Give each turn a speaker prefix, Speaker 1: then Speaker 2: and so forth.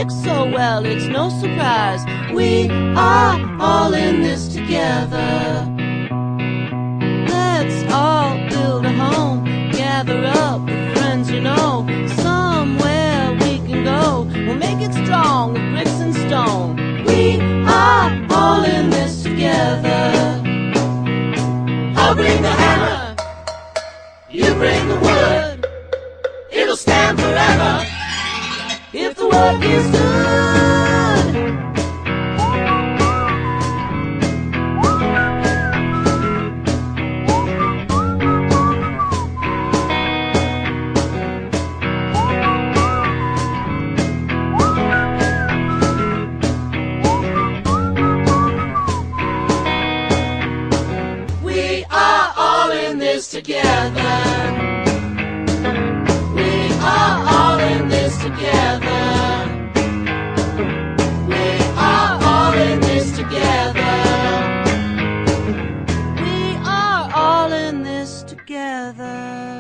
Speaker 1: mix so well, it's no surprise. We are all in this together. Let's all build a home, gather up with friends, you know. Somewhere we can go, we'll make it strong with bricks and stone. We are all in this together. I'll bring the hammer, you bring the wood. It'll stand forever if the work is good. We are all in this together. We are all in this together. We are all in this together. We are all in this together.